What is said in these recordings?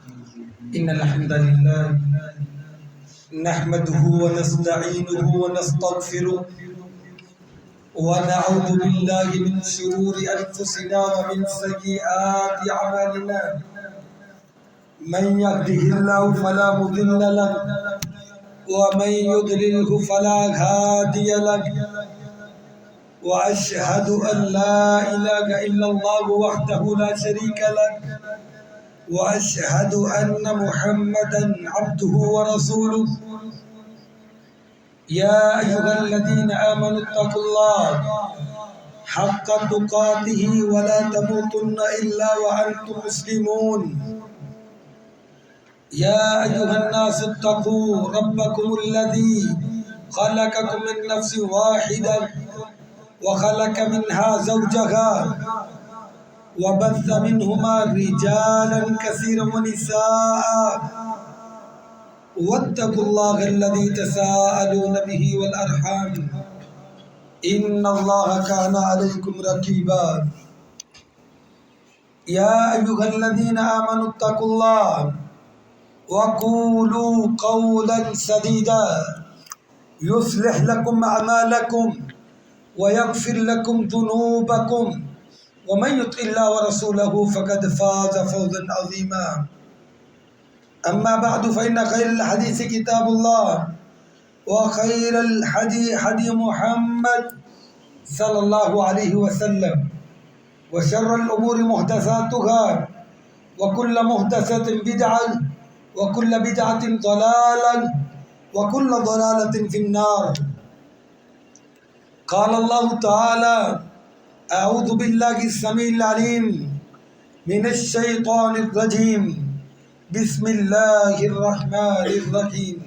إن الحمد لله نحمده ونستعينه ونستغفره ونعوذ بالله من شرور أنفسنا ومن سيئات أعمالنا من يهده الله فلا مضل له ومن يضلله فلا هادي له وأشهد أن لا إله إلا الله وحده لا شريك له وأشهد أن محمدًا عبده ورسوله يا أيها الذين آمنوا اتقوا الله حق تقاته ولا تموتن إلا وأنتم مسلمون يا أيها الناس اتقوا ربكم الذي خلقكم من نفس واحدة وخلق منها زوجها وبث منهما رجالا كثيرا ونساء واتقوا الله الذي تساءلون به والأرحام إن الله كان عليكم رقيبا يا أيها الذين آمنوا اتقوا الله وقولوا قولا سديدا يصلح لكم أعمالكم ويغفر لكم ذنوبكم ومن يطع الله ورسوله فقد فاز فوزا عظيما أما بعد فإن خير الحديث كتاب الله وخير الهدي هدي محمد صلى الله عليه وسلم وشر الأمور محدثاتها وكل محدثة بدعة وكل بدعة ضلالة وكل ضلالة في النار قال الله تعالى أعوذ بالله السميع العليم من الشيطان الرجيم بسم الله الرحمن الرحيم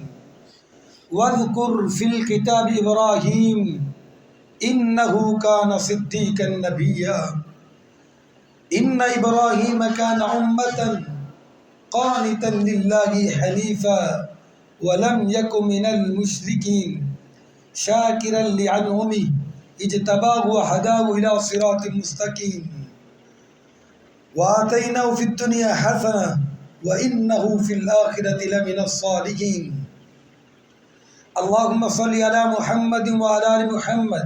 واذكر في الكتاب إبراهيم إنه كان صديقا نبيا إن إبراهيم كان أمة قانتا لله حنيفا ولم يكن من المشركين شاكرا لأنعمه اجتباه وهداه إلى صراط مستقيم وآتيناه في الدنيا حسنة وإنه في الآخرة لمن الصالحين اللهم صل على محمد وعلى آل محمد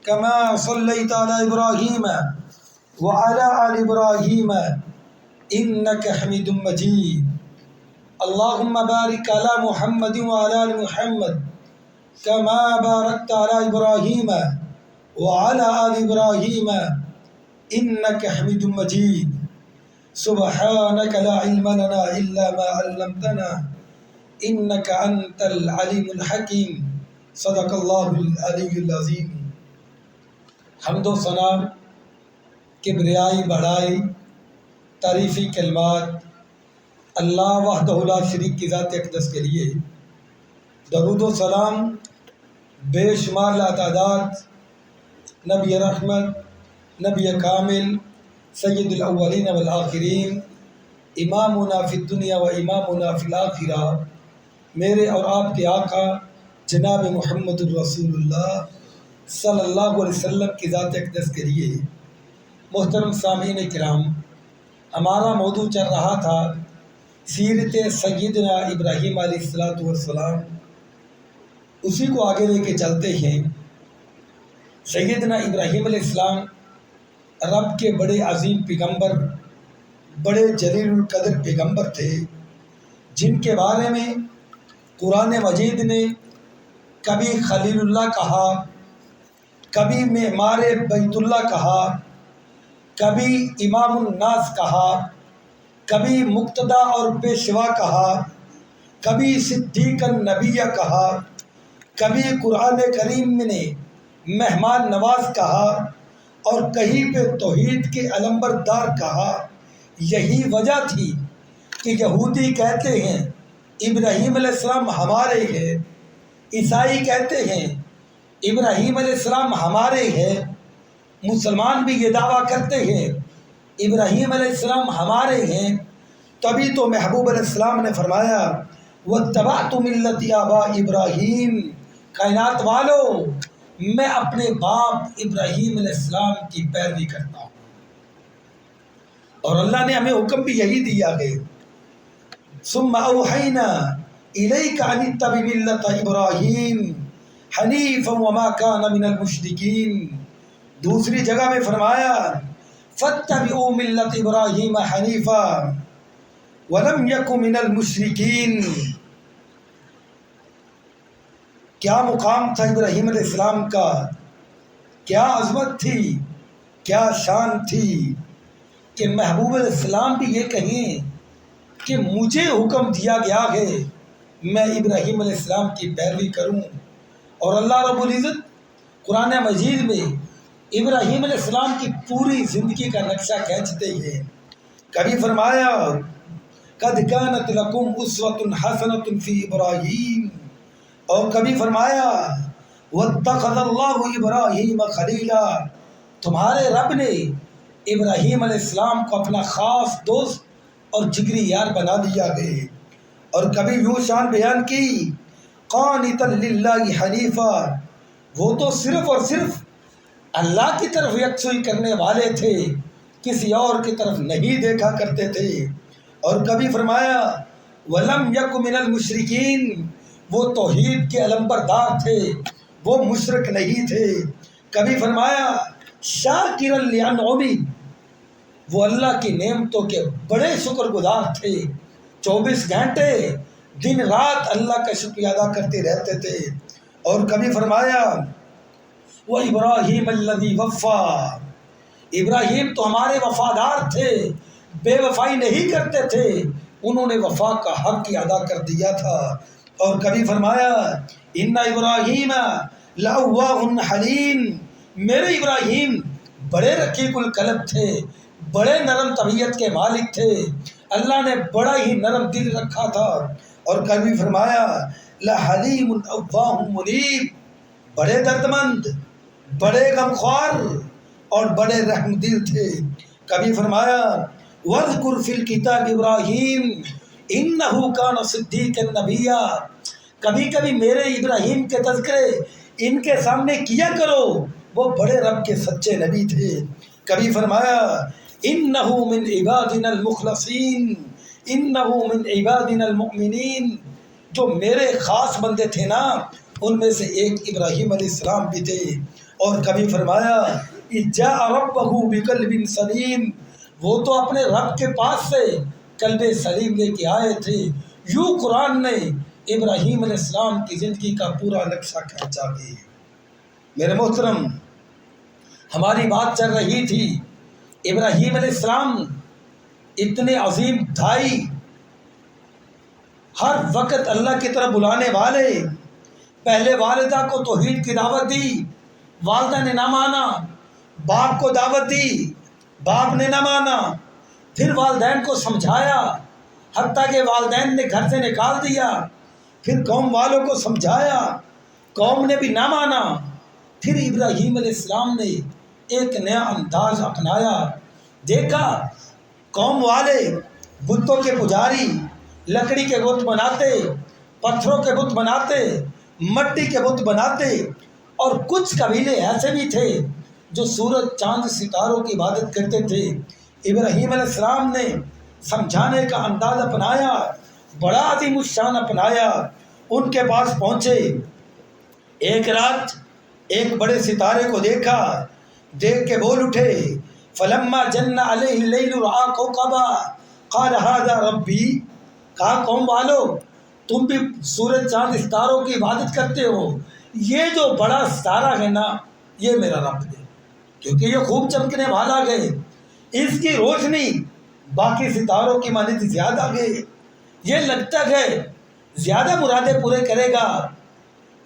كما صليت على إبراهيم وعلى آل إبراهيم إنك حميد مجيد اللهم بارك على محمد وعلى آل محمد كما باركت على إبراهيم وعلى آل إبراهيم إنك حميد مجيد سبحانك لا علم لنا إلا ما علمتنا إنك أنت العليم الحكيم صدق الله العلي العظيم حمد و ثنا کبریائی بڑائی تعریفی کلمات اللہ وحدہ لا شریک کی ذات اقدس کے لیے، درود و سلام بے شمار لاتعداد نبی رحمت، نبی کامل، سید الاولین والآخرین، امامنا فی الدنیا و امامنا فی الآخرہ، میرے اور آپ کے آقا جناب محمد الرسول اللہ صلی اللہ علیہ وسلم کی ذات اقدس کے لیے۔ محترم سامعین کرام، ہمارا موضوع چل رہا تھا سیرت سیدنا ابراہیم علیہ السلام، اسی کو آگے لے کے چلتے ہیں۔ سیدنا ابراہیم علیہ السلام رب کے بڑے عظیم پیغمبر، بڑے جلیل القدر پیغمبر تھے، جن کے بارے میں قرآن مجید نے کبھی خلیل اللہ کہا، کبھی معمار بیت اللہ کہا، کبھی امام الناس کہا، کبھی مقتدی اور پیشوا کہا، کبھی صدیق النبیہ کہا، کبھی قرآن کریم نے مہمان نواز کہا، اور کہیں پہ توحید کے علمبردار کہا۔ یہی وجہ تھی کہ یہودی کہتے ہیں ابراہیم علیہ السلام ہمارے ہیں، عیسائی کہتے ہیں ابراہیم علیہ السلام ہمارے ہیں، مسلمان بھی یہ دعویٰ کرتے ہیں ابراہیم علیہ السلام ہمارے ہیں۔ تبھی تو محبوب علیہ السلام نے فرمایا واتبعت ملت آباء ابراہیم، کائنات والو میں اپنے باپ ابراہیم علیہ السلام کی پیروی کرتا ہوں۔ اور اللہ نے ہمیں حکم بھی یہی دیا ہے ثم اوحینا الیک ان اتبع ملت ابراہیم حنیفا وما کان من المشرکین۔ دوسری جگہ میں فرمایا فاتبعوا ملت ابراہیم حنیفا ولم یک من المشرکین۔ کیا مقام تھا ابراہیم علیہ السلام کا، کیا عظمت تھی، کیا شان تھی کہ محبوب علیہ السلام بھی یہ کہیں کہ مجھے حکم دیا گیا ہے میں ابراہیم علیہ السلام کی پیروی کروں۔ اور اللہ رب العزت قرآن مجید میں ابراہیم علیہ السلام کی پوری زندگی کا نقشہ کھینچتے ہیں۔ کبھی فرمایا قد کانت لکم اسوۃ حسنۃ فی ابراہیم، اور کبھی فرمایا واتخذ اللہ ابراہیم خلیلا، تمہارے رب نے ابراہیم علیہ السلام کو اپنا خاص دوست اور جگری یار بنا دیا ہے۔ اور کبھی یوں شان بیان کی قانتا للہ حنیفا، وہ تو صرف اور صرف اللہ کی طرف یکسوئی کرنے والے تھے، کسی اور کی طرف نہیں دیکھا کرتے تھے۔ اور کبھی فرمایا ولم یک من المشرکین، وہ توحید کے علمبردار تھے، وہ مشرک نہیں تھے۔ کبھی فرمایا شاکرا لانعمی، وہ اللہ کی نعمتوں کے بڑے شکر گزار تھے، 24 گھنٹے دن رات اللہ کا شکریہ ادا کرتے رہتے تھے۔ اور کبھی فرمایا وہ ابراہیم الذی وفا، ابراہیم تو ہمارے وفادار تھے، بے وفائی نہیں کرتے تھے، انہوں نے وفا کا حق ہی ادا کر دیا تھا۔ اور کبھی فرمایا ان ابراہیم لأواہ حلیم، میرے ابراہیم بڑے رقیق القلب تھے، بڑے نرم طبیعت کے مالک تھے، اللہ نے بڑا ہی نرم دل رکھا تھا۔ اور کبھی فرمایا لحلیم اواہ منیب، بڑے درد مند، بڑے غمخوار اور بڑے رحم دل تھے۔ کبھی فرمایا وَاذْكُرْ فِي الْكِتَابِ ابراہیم انہ کان صدیقا نبیا، کبھی کبھی میرے ابراہیم کے تذکرے ان کے سامنے کیا کرو، وہ بڑے رب کے سچے نبی تھے۔ کبھی فرمایا انہ من عبادنا المخلصین، انہ من عبادنا المؤمنین، جو میرے خاص بندے تھے نا ان میں سے ایک ابراہیم علیہ السلام بھی تھے۔ اور کبھی فرمایا اذ جاء ربہ بقلب سلیم، وہ تو اپنے رب کے پاس سے قلب سلیم لے کے آئے تھے۔ یوں قرآن نے ابراہیم علیہ السلام کی زندگی کا پورا نقشہ کھینچا ہے۔ میرے محترم، ہماری بات چل رہی تھی ابراہیم علیہ السلام اتنے عظیم دائی، ہر وقت اللہ کی طرف بلانے والے، پہلے والدہ کو توحید کی دعوت دی، والدہ نے نہ مانا، باپ کو دعوت دی، باپ نے نہ مانا، پھر والدین کو سمجھایا، حتیٰ کہ والدین نے گھر سے نکال دیا، پھر قوم والوں کو سمجھایا، قوم نے بھی نہ مانا، پھر ابراہیم علیہ السلام نے ایک نیا انداز اپنایا۔ دیکھا قوم والے بتوں کے پجاری، لکڑی کے بت بناتے، پتھروں کے بت بناتے، مٹی کے بت بناتے، اور کچھ قبیلے ایسے بھی تھے جو سورج چاند ستاروں کی عبادت کرتے تھے۔ ابراہیم علیہ السلام نے سمجھانے کا انداز اپنایا، بڑا عظیم الشان اپنایا۔ ان کے پاس پہنچے، ایک رات ایک بڑے ستارے کو دیکھا، دیکھ کے بول اٹھے فلما جن علیہ اللیل رأى کوكبا قال هذا ربی، کہا قوم والو تم بھی سورج چاند ستاروں کی عبادت کرتے ہو، یہ جو بڑا ستارہ ہے نا یہ میرا رب ہے، کیونکہ یہ خوب چمکنے والا ہے، اس کی روشنی باقی ستاروں کی مانند زیادہ ہے، یہ لگتا ہے زیادہ مرادیں پورے کرے گا۔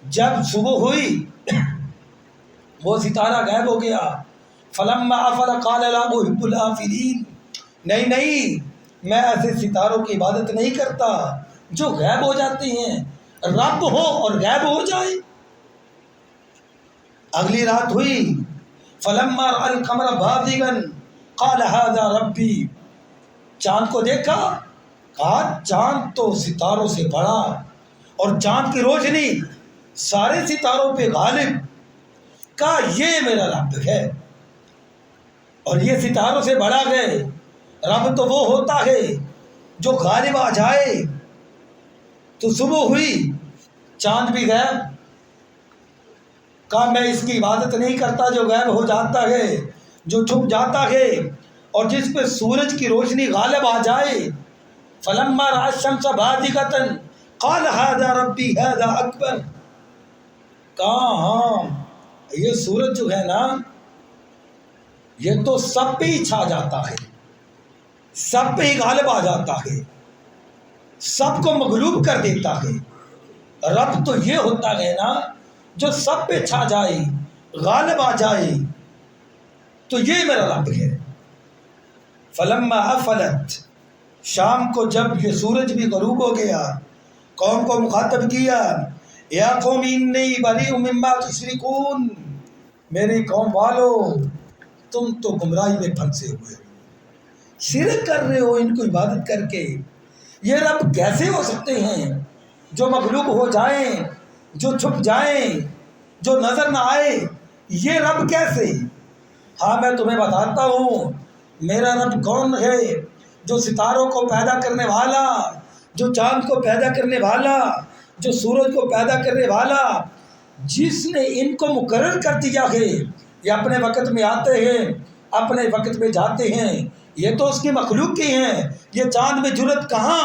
جب صبح ہوئی وہ ستارہ غائب ہو گیا۔ فلما افل قال لا احب الافلین، نہیں میں ایسے ستاروں کی عبادت نہیں کرتا جو غائب ہو جاتے ہیں، رب ہو اور غائب ہو جائے۔ اگلی رات ہوئی فلما رأى القمر بازغا قال هذا ربی، چاند کو دیکھا، کہا چاند تو ستاروں سے بڑا اور چاند کی روشنی سارے ستاروں پہ غالب، کہا یہ میرا رب ہے اور یہ ستاروں سے بڑا ہے۔ رب تو وہ ہوتا ہے جو غالب آ جائے تو صبح ہوئی چاند بھی غائب، کہا میں اس کی عبادت نہیں کرتا جو غائب ہو جاتا ہے، جو چھپ جاتا ہے، اور جس پہ سورج کی روشنی غالب آ جائے۔ فلما رأى الشمس بازغة قال هذا ربي هذا اکبر، کہا ہاں یہ سورج جو ہے نا یہ تو سب پہ ہی چھا جاتا ہے، سب پہ ہی غالب آ جاتا ہے، سب کو مغلوب کر دیتا ہے۔ رب تو یہ ہوتا ہے نا جو سب پہ چھا جائے، غالب آ جائے، تو یہ میرا رب ہے۔ فلما افلت، شام کو جب یہ سورج بھی غروب ہو گیا، قوم کو مخاطب کیا، یا قوم انی بریء مما تشرکون، میری قوم والو تم تو گمراہی میں پھنسے ہوئے ہو، شرک کر رہے ہو ان کو عبادت کر کے۔ یہ رب کیسے ہو سکتے ہیں جو مغلوب ہو جائیں، جو چھپ جائیں، جو نظر نہ آئے؟ یہ رب کیسے؟ ہاں میں تمہیں بتاتا ہوں میرا رب کون ہے، جو ستاروں کو پیدا کرنے والا، جو چاند کو پیدا کرنے والا، جو سورج کو پیدا کرنے والا، جس نے ان کو مقرر کر دیا ہے یہ اپنے وقت میں آتے ہیں، اپنے وقت میں جاتے ہیں، یہ تو اس کی مخلوق کی ہیں۔ یہ چاند میں جرت کہاں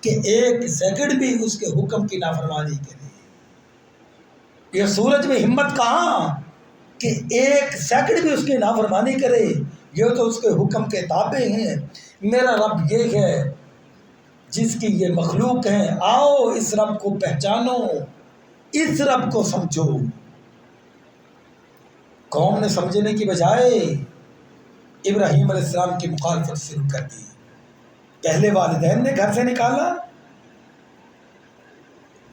کہ ایک سیکنڈ بھی اس کے حکم کی نافرمانی کرے، یہ سورج میں ہمت کہاں کہ ایک سیکنڈ بھی اس کی نافرمانی کرے، یہ تو اس کے حکم کے تابع ہیں۔ میرا رب یہ ہے جس کی یہ مخلوق ہیں، آؤ اس رب کو پہچانو، اس رب کو سمجھو۔ قوم نے سمجھنے کی بجائے ابراہیم علیہ السلام کی مخالفت شروع کر دی۔ پہلے والدین نے گھر سے نکالا،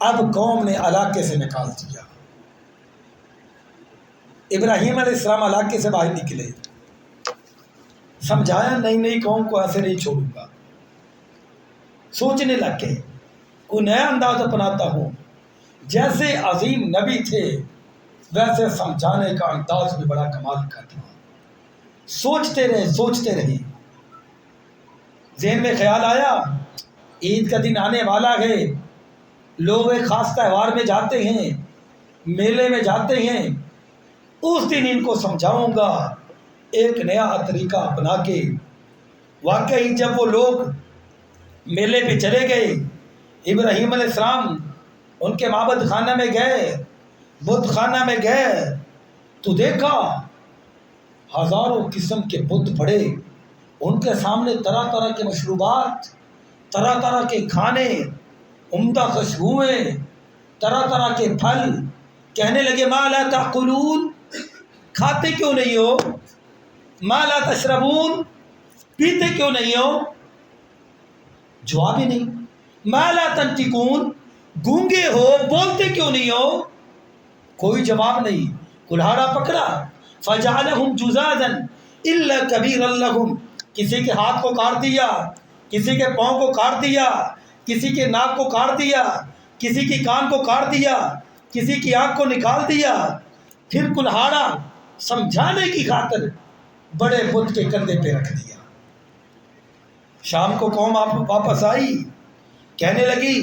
اب قوم نے علاقے سے نکال دیا۔ ابراہیم علیہ السلام علاقے سے باہر نکلے، سمجھایا نئی قوم کو ایسے نہیں چھوڑوں گا، سوچنے لگ گئے کوئی نیا انداز اپناتا ہوں۔ جیسے عظیم نبی تھے ویسے سمجھانے کا انداز بھی بڑا کمال کا تھا۔ سوچتے رہے، ذہن میں خیال آیا عید کا دن آنے والا ہے، لوگ ایک خاص تہوار میں جاتے ہیں، میلے میں جاتے ہیں، اس دن ان کو سمجھاؤں گا ایک نیا طریقہ اپنا کے۔ واقعی جب وہ لوگ میلے پہ چلے گئے، ابراہیم علیہ السلام ان کے معبد خانہ میں گئے، بت خانہ میں گئے، تو دیکھا ہزاروں قسم کے بت پڑے، ان کے سامنے طرح طرح کے مشروبات، طرح طرح کے کھانے، عمدہ خوشبوئیں، طرح طرح کے پھل۔ کہنے لگے ما لا تاکلون، کھاتے کیوں نہیں ہو؟ ما لا تشربون، پیتے کیوں نہیں ہو؟ جواب ہی نہیں۔ ما لا تنطقون، گونگے ہو، بولتے کیوں نہیں ہو؟ کوئی جواب نہیں۔ کلہاڑا پکڑا، فجعلہم جذاذا الا کبیرا لہم، کسی کے ہاتھ کو کاٹ دیا، کسی کے پاؤں کو کاٹ دیا، کسی کے ناک کو کاٹ دیا، کسی کی کان کو کاٹ دیا، کسی کی آنکھ کو نکال دیا، پھر کلہاڑا سمجھانے کی خاطر بڑے بت کے کندھے پہ رکھ دیا۔ شام کو قوم واپس آئی، کہنے لگی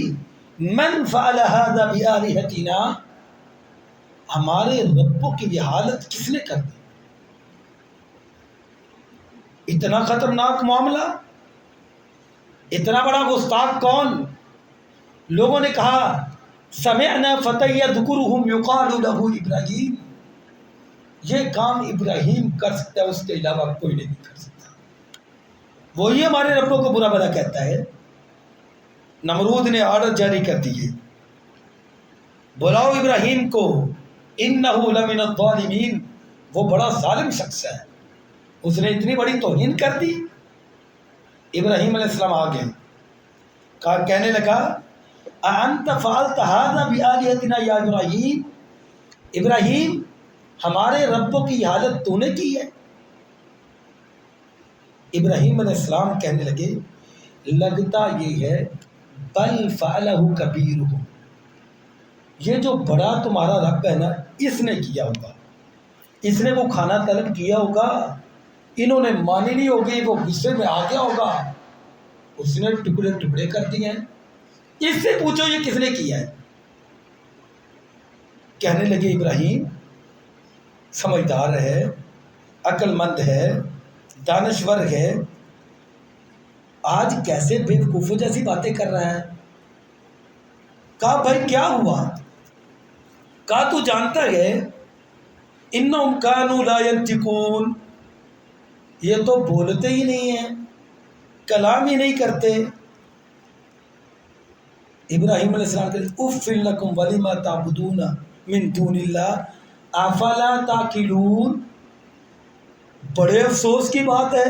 من فعل هذا بآلهتنا، ہمارے ربوں کی یہ حالت کس نے کر دی؟ اتنا خطرناک معاملہ، اتنا بڑا گستاخ کون؟ لوگوں نے کہا سمعنا فتى يذكرهم يقال له ابراہیم، یہ کام ابراہیم کر سکتا ہے، اس کے علاوہ کوئی نہیں کر سکتا، وہی ہمارے ربوں کو برا بھلا کہتا ہے۔ نمرود نے آرڈر جاری کر دیے، بلاؤ ابراہیم کو، انہ لمن الظالمین، وہ بڑا ظالم شخص ہے، اس نے اتنی بڑی توہین کر دی۔ ابراہیم علیہ السلام آ گئے، کہنے لگا انت فعلت هذا بآلهتنا یا ابراہیم، ابراہیم ہمارے ربوں کی حالت تو نے کی ہے؟ ابراہیم علیہ السلام کہنے لگے لگتا یہ ہے بل فعلہ کبیرہم، یہ جو بڑا تمہارا رب ہے نا اس نے کیا ہوگا، اس نے وہ کھانا طلب کیا ہوگا، انہوں نے مانی نہیں ہوگی، وہ غصے میں آ گیا ہوگا، اس نے ٹکڑے ٹکڑے کر دیے ہیں۔ اس سے پوچھو یہ کس نے کیا ہے؟ کہنے لگے ابراہیم سمجھدار ہے، عقل مند ہے، دانشور ہے، آج کیسے بے وقوفوں جیسی باتیں کر رہا ہے؟ کہا بھائی کیا ہوا؟ کہا تو جانتا ہے انہم کانوا لا ینطقون، یہ تو بولتے ہی نہیں ہیں، کلام ہی نہیں کرتے۔ ابراہیم علیہ السلام کہتے اف لکم ولم تعبدون من دون اللہ افلا تعقلون، بڑے افسوس کی بات ہے،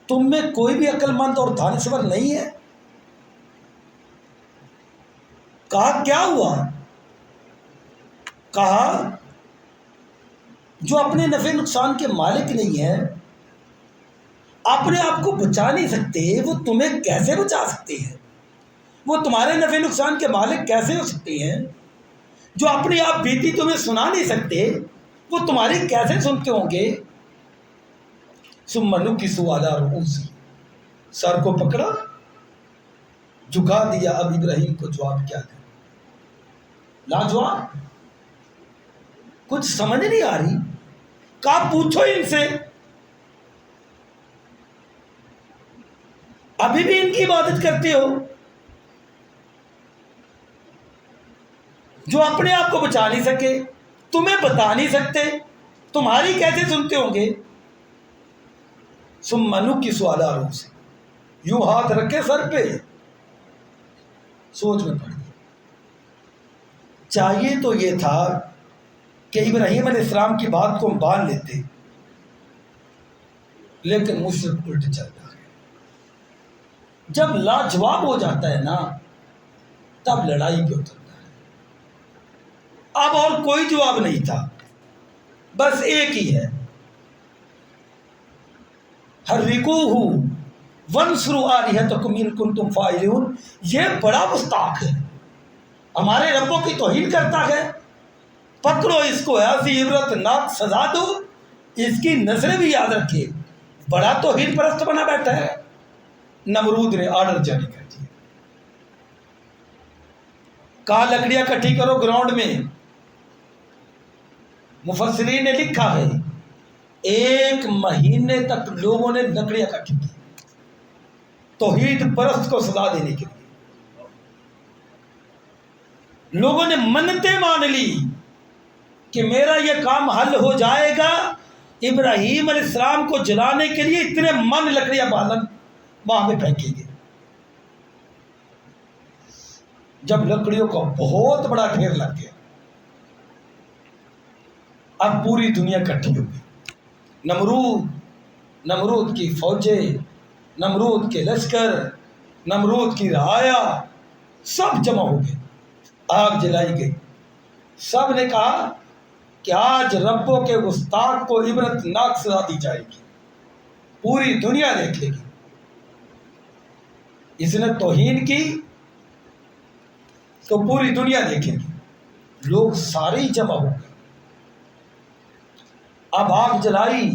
تم میں کوئی بھی عقل مند اور دانشور نہیں ہے۔ کہا کیا ہوا؟ کہا جو اپنے نفع نقصان کے مالک نہیں ہے، اپنے آپ کو بچا نہیں سکتے، وہ تمہیں کیسے بچا سکتے ہیں؟ وہ تمہارے نفع نقصان کے مالک کیسے ہو سکتے ہیں؟ جو اپنی آپ بیتی تمہیں سنا نہیں سکتے، وہ تمہاری کیسے سنتے ہوں گے؟ ثم نکسوا علی رؤوسہم، سر کو پکڑا جھکا دیا۔ اب ابراہیم کو جواب کیا دیں؟ لاجواب، کچھ سمجھ نہیں آ رہی۔ کہا پوچھو ان سے، ابھی بھی ان کی عبادت کرتے ہو؟ جو اپنے آپ کو بچا نہیں سکے، تمہیں بتا نہیں سکتے، تمہاری کیسے سنتے ہوں گے؟ ثم نکسوا علی رؤوسہم، یوں ہاتھ رکھے سر پہ، سوچ میں پڑ گئی۔ چاہیے تو یہ تھا کہ ابراہیم علیہ السلام کی بات کو مان لیتے، لیکن مشرک الٹ چلتا ہے۔ جب لاجواب ہو جاتا ہے نا، تب لڑائی پہ اترتا ہے۔ اب اور کوئی جواب نہیں تھا، بس ایک ہی ہے، حرکوہ وانصروا آلہتکم ان کنتم فاعلین۔ یہ بڑا گستاخ ہے، ہمارے ربوں کی توہین کرتا ہے، پکڑو اس کو، ایسی عبرت ناک سزا دو، اس کی نظریں بھی یاد رکھے، بڑا توہین پرست بنا بیٹھا ہے۔ نمرود نے آرڈر جاری کر دیا، کہا لکڑیاں کٹھی کرو گراؤنڈ میں۔ مفسرین نے لکھا ہے 1 مہینے تک لوگوں نے لکڑیاں کٹھی کی توحید پرست کو سزا دینے کے لیے۔ لوگوں نے منتیں مان لی کہ میرا یہ کام حل ہو جائے گا، ابراہیم علیہ السلام کو جلانے کے لیے اتنے من لکڑیاں بالن وہاں پہ پھینکیں گے۔ جب لکڑیوں کا بہت بڑا ڈھیر لگ گیا، اب پوری دنیا اکٹھی ہو گئی، نمرود کی فوجیں، نمرود کے لشکر، نمرود کی رعایا، سب جمع ہو گئے، آگ جلائی گئی۔ سب نے کہا کہ آج ربوں کے گستاخ کو عبرت ناک سزا دی جائے گی، پوری دنیا دیکھے گی۔ اس نے توہین کی تو پوری دنیا دیکھے گی۔ لوگ سارے ہی جمع ہو گئے، اب آگ جلائی،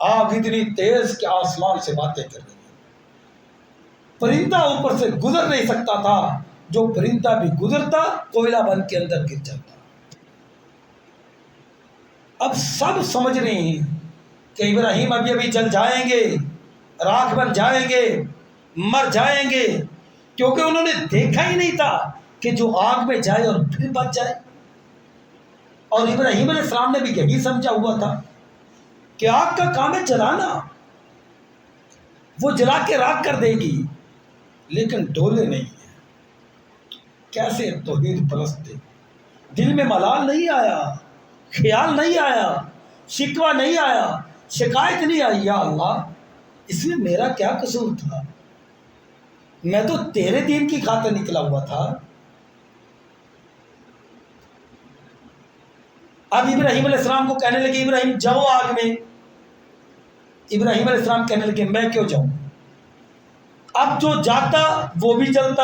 آگ اتنی تیز کہ آسمان سے باتیں کر رہی ہے، پرندہ اوپر سے گزر نہیں سکتا تھا، جو پرندہ بھی گزرتا کوئلہ بن کے اندر گر جاتا۔ اب سب سمجھ رہے ہیں کہ ابراہیم ابھی ابھی جل جائیں گے، راکھ بن جائیں گے، مر جائیں گے، کیونکہ انہوں نے دیکھا ہی نہیں تھا کہ جو آگ میں جائے اور پھر بچ جائے۔ اور ابراہیم علیہ السلام نے بھی یہی سمجھا ہوا تھا کہ آگ کا کام ہے جلانا، وہ جلا کے راکھ کر دے گی، لیکن ڈولے نہیں ہیں۔ کیسے توحید پرست تھے، دل میں ملال نہیں آیا، خیال نہیں آیا، شکوہ نہیں آیا، شکایت نہیں آئی، یا اللہ اس میں میرا کیا قصور تھا، میں تو تیرے دین کی خاطر نکلا ہوا تھا۔ اب ابراہیم علیہ السلام کو کہنے لگے ابراہیم جاؤ آگ میں۔ ابراہیم علیہ السلام کہنے لگے میں کیوں جاؤں، اب جو جاتا وہ بھی جلتا،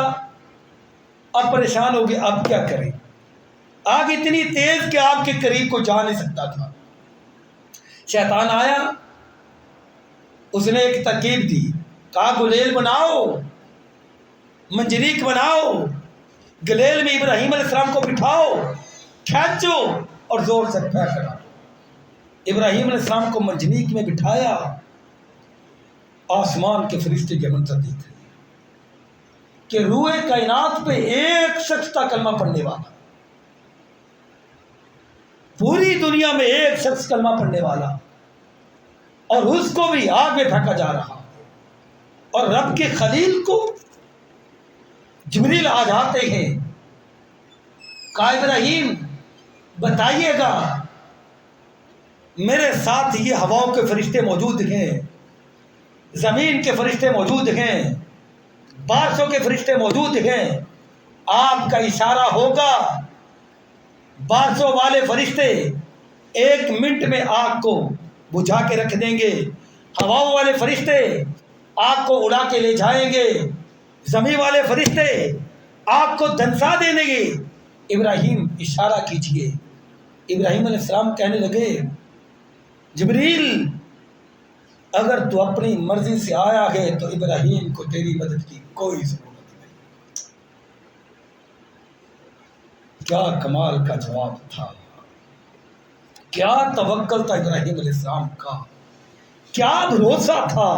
اب پریشان ہو گئے، اب کیا کریں؟ آگ اتنی تیز کہ آپ کے قریب کو جا نہیں سکتا تھا۔ شیطان آیا، اس نے ایک ترکیب دی، کہا گلیل بناؤ، منجنیق بناؤ، گلیل میں ابراہیم علیہ السلام کو بٹھاؤ، کھینچو اور زور سے پھینک کرو۔ ابراہیم علیہ السلام کو منجنیق میں بٹھایا، آسمان کے فرشتے کے منظر دیکھ رہے کہ روح کائنات پہ ایک شخص کا کلمہ پڑھنے والا، پوری دنیا میں ایک شخص کلمہ پڑھنے والا، اور اس کو بھی آگ میں پھینکا جا رہا۔ اور رب کے خلیل کو جبریل آ جاتے ہیں، کہا ابراہیم بتائیے گا، میرے ساتھ یہ ہواؤں کے فرشتے موجود ہیں، زمین کے فرشتے موجود ہیں، بارشوں کے فرشتے موجود ہیں، آپ کا اشارہ ہوگا بارشوں والے فرشتے 1 منٹ میں آگ کو بجھا کے رکھ دیں گے، ہواؤں والے فرشتے آگ کو اڑا کے لے جائیں گے، زمین والے فرشتے آگ کو دھنسا دیں گے۔ ابراہیم اشارہ کیجئے۔ ابراہیم علیہ السلام کہنے لگے جبریل اگر تو اپنی مرضی سے آیا ہے تو ابراہیم کو تیری مدد کی کوئی ضرورت نہیں۔ کیا کمال کا جواب تھا، کیا توکل تھا ابراہیم علیہ السلام کا، کیا بھروسہ تھا،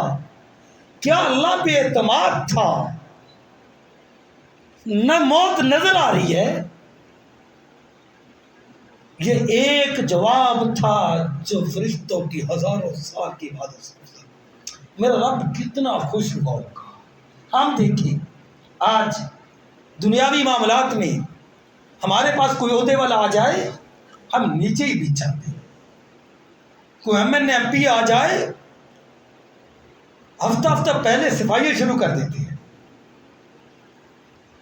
کیا اللہ پہ اعتماد تھا۔ نہ موت نظر آ رہی ہے، یہ ایک جواب تھا جو فرشتوں کی ہزاروں سال کی عبادت سے میرا رب کتنا خوش ہوا ہوگا۔ ہم دیکھیں آج دنیاوی معاملات میں ہمارے پاس کوئی عہدے والا آ جائے ہم نیچے ہی بیچ جاتے ہیں، کوئی ایم پی آ جائے ہفتہ پہلے صفائیاں شروع کر دیتے ہیں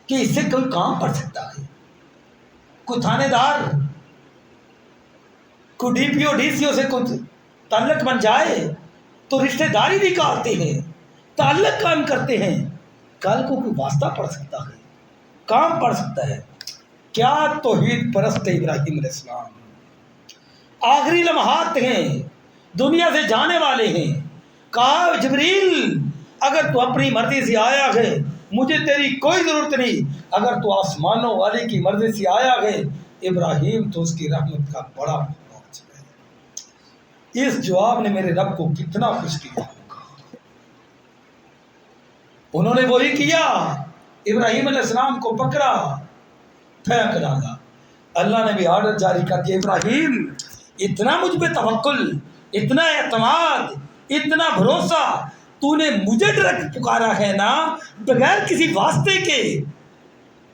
کہ اس سے کوئی کام پڑ سکتا ہے، کوئی تھانے دار، کوئی D P O D C او سے کوئی تعلق بن جائے تو رشتہ داری نکالتے ہیں، تعلق قائم کرتے ہیں، کل کو کوئی واسطہ پڑ سکتا ہے، کام پڑ سکتا ہے۔ کیا توحید پرست ابراہیم علیہ السلام، آخری لمحات ہیں، دنیا سے جانے والے ہیں، کہا جبریل اگر تو اپنی مرضی سے آیا ہے مجھے تیری کوئی ضرورت نہیں، اگر تو آسمانوں والے کی مرضی سے آیا ہے ابراہیم تو اس کی رحمت کا بڑا محتاج ہے۔ اس جواب نے میرے رب کو کتنا خوش کیا ہوگا۔ انہوں نے وہی کیا، ابراہیم علیہ السلام کو پکڑا، پھینک ڈالا۔ اللہ نے بھی آرڈر جاری کر دیا ابراہیم اتنا مجھ پہ توکل، اتنا اعتماد، اتنا بھروسہ، تو نے مجھے ڈائریکٹ پکارا ہے نا بغیر کسی واسطے کے،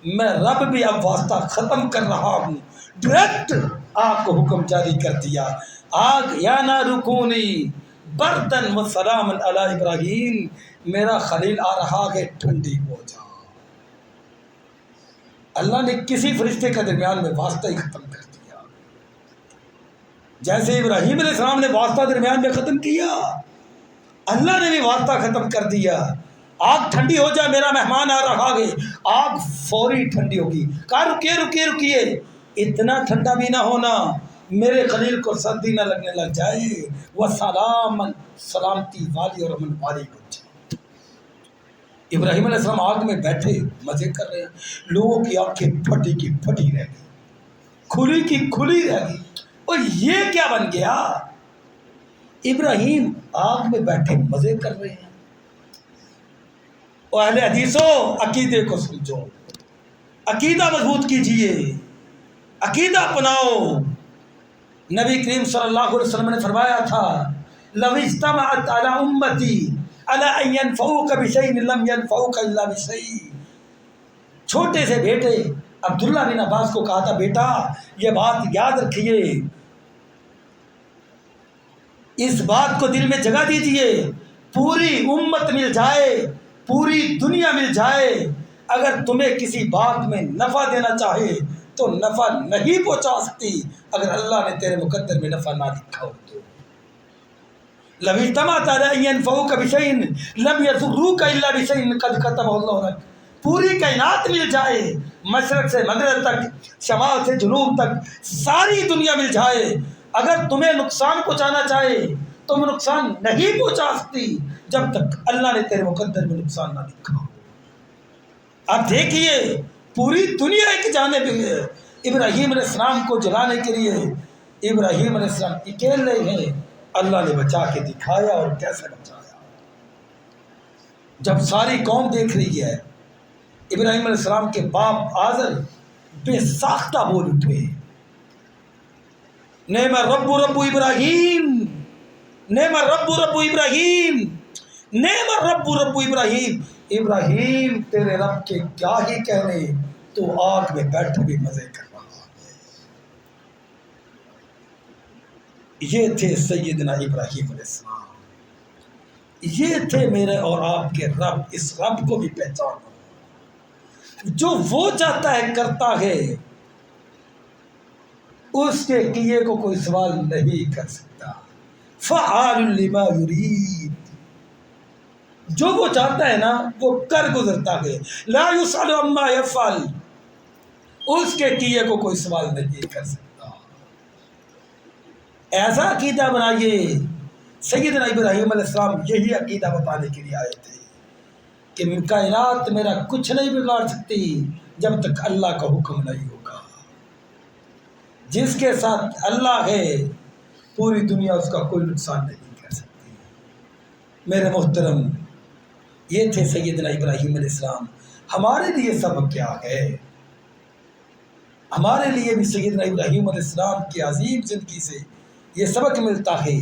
میں رب بھی اب واسطہ ختم کر رہا ہوں، ڈائریکٹ آگ کو حکم جاری کر دیا، آگ یا نہ رکونی بردن و سلام علی ابراہیم، میرا خلیل آ رہا ہے ٹھنڈی ہو جا۔ اللہ نے کسی فرشتے کے درمیان میں واسطہ ہی ختم کر دیا، جیسے ابراہیم علیہ السلام نے واسطہ درمیان میں ختم کیا، اللہ نے بھی واسطہ ختم کر دیا۔ آگ ٹھنڈی ہو جائے، میرا مہمان آ رہا ہے، آگ فوری ٹھنڈی ہوگی۔ کہا رکیے رکیے رکیے، اتنا ٹھنڈا بھی نہ ہونا میرے خلیل کو سردی نہ لگنے لگ جائے، وہ سلامتی والی اور امن والی بن جائے۔ ابراہیم علیہ السلام آگ میں بیٹھے مزے کر رہے ہیں، لوگوں کی آنکھیں پھٹی کی پھٹی رہ گئی، کھلی کی کھلی رہ گئی، اور یہ کیا بن گیا؟ ابراہیم آگ میں بیٹھے مزے کر رہے ہیں۔ اور اہل حدیثوں عقیدے کو سمجھو، عقیدہ مضبوط کیجئے، عقیدہ اپناؤ۔ نبی کریم صلی اللہ علیہ وسلم نے فرمایا تھا لو اجتمعت علی امتی علی ان ينفعوک بشیء لم ينفعوک الا بشیء۔ چھوٹے سے بیٹے عبداللہ بن عباس کو کہا تھا بیٹا یہ بات یاد رکھیے، اس بات کو دل میں جگہ دیجئے، پوری امت مل جائے، پوری دنیا مل جائے، اگر تمہیں کسی بات میں نفع دینا چاہے تو نفع نہیں پہنچا سکتی اگر اللہ نے تیرے مقدر میں نفع نہ لکھا ہو تو۔ لو اجتمعت علی ان ينفعوک بشیء لم یضروک الا بشیء قد کتبہ اللہ لک، پوری کائنات مل جائے، مشرق سے مغرب تک، شمال سے جنوب تک، ساری دنیا مل جائے، اگر تمہیں نقصان پہنچانا چاہے تم نقصان نہیں پہنچا سکتی جب تک اللہ نے تیرے مقدر میں نقصان نہ لکھا ہو۔ اب دیکھیے پوری دنیا ایک جانب ہے، ابراہیم علیہ السلام کو جلانے کے لیے ابراہیم علیہ السلام اکیلے ہیں، اللہ نے بچا کے دکھایا، اور کیسے بچایا۔ جب ساری قوم دیکھ رہی ہے، ابراہیم علیہ السلام کے باپ آزر بے ساختہ بول اٹھے، نعم رب رب ابراہیم، نعم رب رب ابراہیم، نعم رب رب ابراہیم، ابراہیم تیرے رب کے کیا ہی کہنے، تو آگ میں بیٹھ بھی مزے کر رہا ہے۔ یہ تھے سیدنا ابراہیم علیہ السلام، یہ تھے میرے اور آپ کے رب۔ اس رب کو بھی پہچانو، جو وہ چاہتا ہے کرتا ہے، اس کے کیے کو کوئی سوال نہیں کر سکتا۔ فعال لما یرید، جو وہ چاہتا ہے نا وہ کر گزرتا ہے۔ لا یسأل عما یفعل، اس کے کیے کو کوئی سوال نہیں کر سکتا۔ ایسا عقیدہ بنائیے۔ سیدنا ابراہیم علیہ السلام یہی عقیدہ بتانے کے لیے آئے تھے کہ کائنات میرا کچھ نہیں بگاڑ سکتی جب تک اللہ کا حکم نہیں ہوگا۔ جس کے ساتھ اللہ ہے پوری دنیا اس کا کوئی نقصان نہیں کر سکتی۔ میرے محترم، یہ تھے سیدنا ابراہیم علیہ السلام۔ ہمارے لیے سبق کیا ہے؟ ہمارے لیے بھی سیدنا ابراہیم علیہ السلام کی عظیم زندگی سے یہ سبق ملتا ہے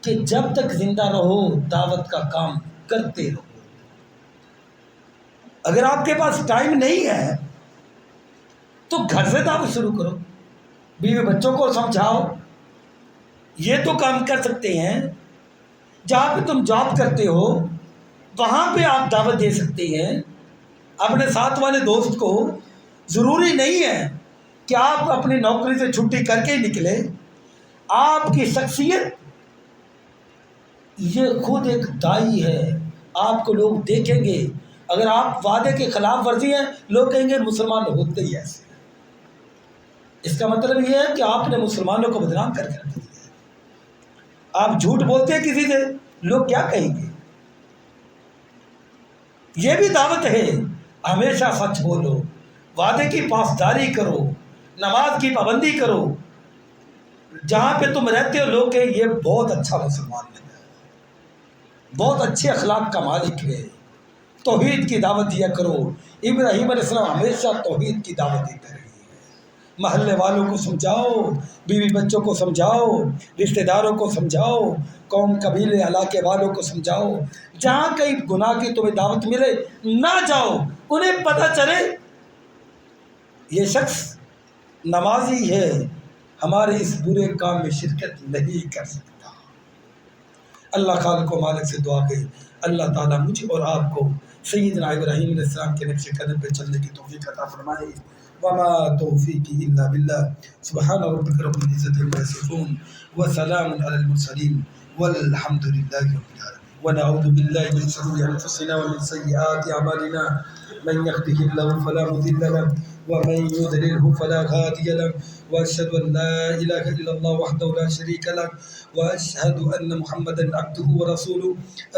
کہ جب تک زندہ رہو دعوت کا کام کرتے رہو۔ اگر آپ کے پاس ٹائم نہیں ہے تو گھر سے دعوت شروع کرو، بیوی بچوں کو سمجھاؤ، یہ تو کام کر سکتے ہیں۔ جہاں پہ تم جاب کرتے ہو وہاں پہ آپ دعوت دے سکتے ہیں اپنے ساتھ والے دوست کو۔ ضروری نہیں ہے کہ آپ اپنی نوکری سے چھٹی کر کے ہی نکلے۔ آپ کی شخصیت یہ خود ایک دائی ہے، آپ کو لوگ دیکھیں گے۔ اگر آپ وعدے کے خلاف ورزی ہیں، لوگ کہیں گے مسلمان ہوتے ہی ایسے۔ اس کا مطلب یہ ہے کہ آپ نے مسلمانوں کو بدنام کر کے رکھ دیا ہے۔ آپ جھوٹ بولتے ہیں کسی سے، لوگ کیا کہیں گے؟ یہ بھی دعوت ہے، ہمیشہ سچ بولو، وعدے کی پاسداری کرو، نماز کی پابندی کرو۔ جہاں پہ تم رہتے ہو لوگ کہیں یہ بہت اچھا مسلمان ہے، بہت اچھے اخلاق کا مالک ہے۔ توحید کی دعوت دیا کرو۔ ابراہیم علیہ السلام ہمیشہ توحید کی دعوت دیتے رہے ہیں۔ محلے والوں کو سمجھاؤ، بیوی بچوں کو سمجھاؤ، رشتہ داروں کو سمجھاؤ، قوم قبیلے علاقے والوں کو سمجھاؤ۔ جہاں کہیں گناہ کی تمہیں دعوت ملے نہ جاؤ، انہیں پتہ چلے یہ شخص نمازی ہے، ہمارے اس برے کام میں شرکت نہیں کر سکتا۔ اللہ خالق و مالک سے دعا ہے اللہ تعالیٰ مجھے اور آپ کو سیدنا ابراہیم علیہ السلام کے نقش قدم پہ چلنے کی توفیق عطا فرمائے۔ وما توفیقی الا باللہ۔ سبحان ربک رب العزۃ عما یصفون وسلام علی المرسلین والحمد للہ رب العالمین۔ ونعوذ باللہ من شرور انفسنا ومن سیئات اعمالنا، من يهده الله فلا مضل له ومن يضلله فلا هادي له، واشهد ان لا اله الا الله وحده لا شريك له، واشهد ان محمدا عبده ورسوله،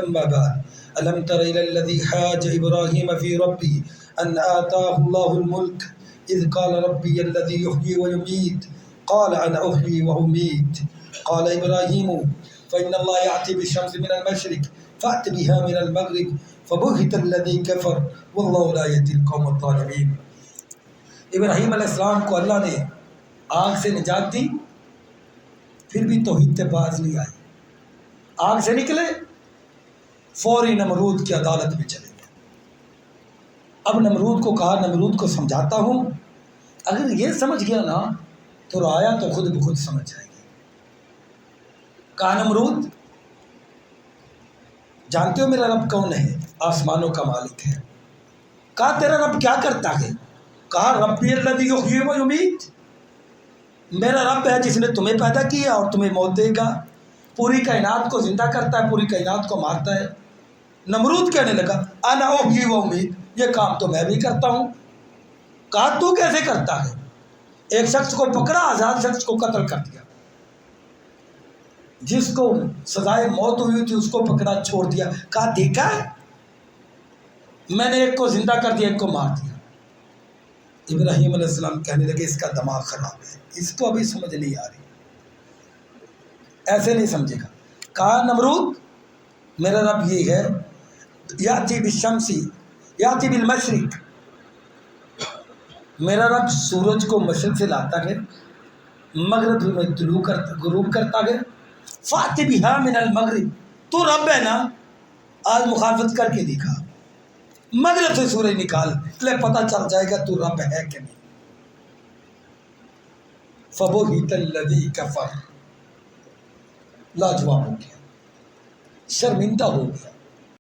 اما بعد، الم تر الى الذي حاج ابراهيم في ربه ان آتاه الله الملك اذ قال ربي الذي يحيي ويميت قال انا احيي واميت قال ابراهيم فان الله ياتي بالشمس من المشرق فات بها من المغرب فبهت الذي كفر والله لا يهدي القوم الظالمين۔ ابراہیم علیہ السلام کو اللہ نے آگ سے نجات دی، پھر بھی توحید سے باز نہیں آئی۔ آگ سے نکلے فوری نمرود کی عدالت میں چلے گئے۔ اب نمرود کو کہا، نمرود کو سمجھاتا ہوں، اگر یہ سمجھ گیا نا تو رایا تو خود بخود سمجھ جائے گی۔ کہا نمرود جانتے ہو میرا رب کون ہے؟ آسمانوں کا مالک ہے۔ کہا تیرا رب کیا کرتا ہے؟ کہا ربی الذی یحیی و یمیت، میرا رب ہے جس نے تمہیں پیدا کیا اور تمہیں موت دے گا، پوری کائنات کو زندہ کرتا ہے، پوری کائنات کو مارتا ہے۔ نمرود کہنے لگا انا احیی و امیت، یہ کام تو میں بھی کرتا ہوں۔ کہا تو کیسے کرتا ہے؟ ایک شخص کو پکڑا، آزاد شخص کو قتل کر دیا، جس کو سزائے موت ہوئی تھی اس کو پکڑا چھوڑ دیا۔ کہا دیکھا ہے میں نے ایک کو زندہ کر دیا، ایک کو مار دیا۔ ابراہیم علیہ السلام کہنے لگے اس کا دماغ خراب ہے، اس کو ابھی سمجھ نہیں آ رہی، ایسے نہیں سمجھے گا۔ کہا نمرود میرا رب یہ ہے، یاتی بالشمسی یاتی بالمشرق، میرا رب سورج کو مشرق سے لاتا ہے، مغرب میں غروب کرتا ہے، فاتی بہا من المغرب، تو رب ہے نا، آج مخالفت کر کے دکھا، مغرب سے سورج نکال لے، پتہ چل جائے گا تو رب ہے کہ نہیں۔ فبہت الذی کفر، لاجواب ہو گیا، شرمندہ ہو گیا۔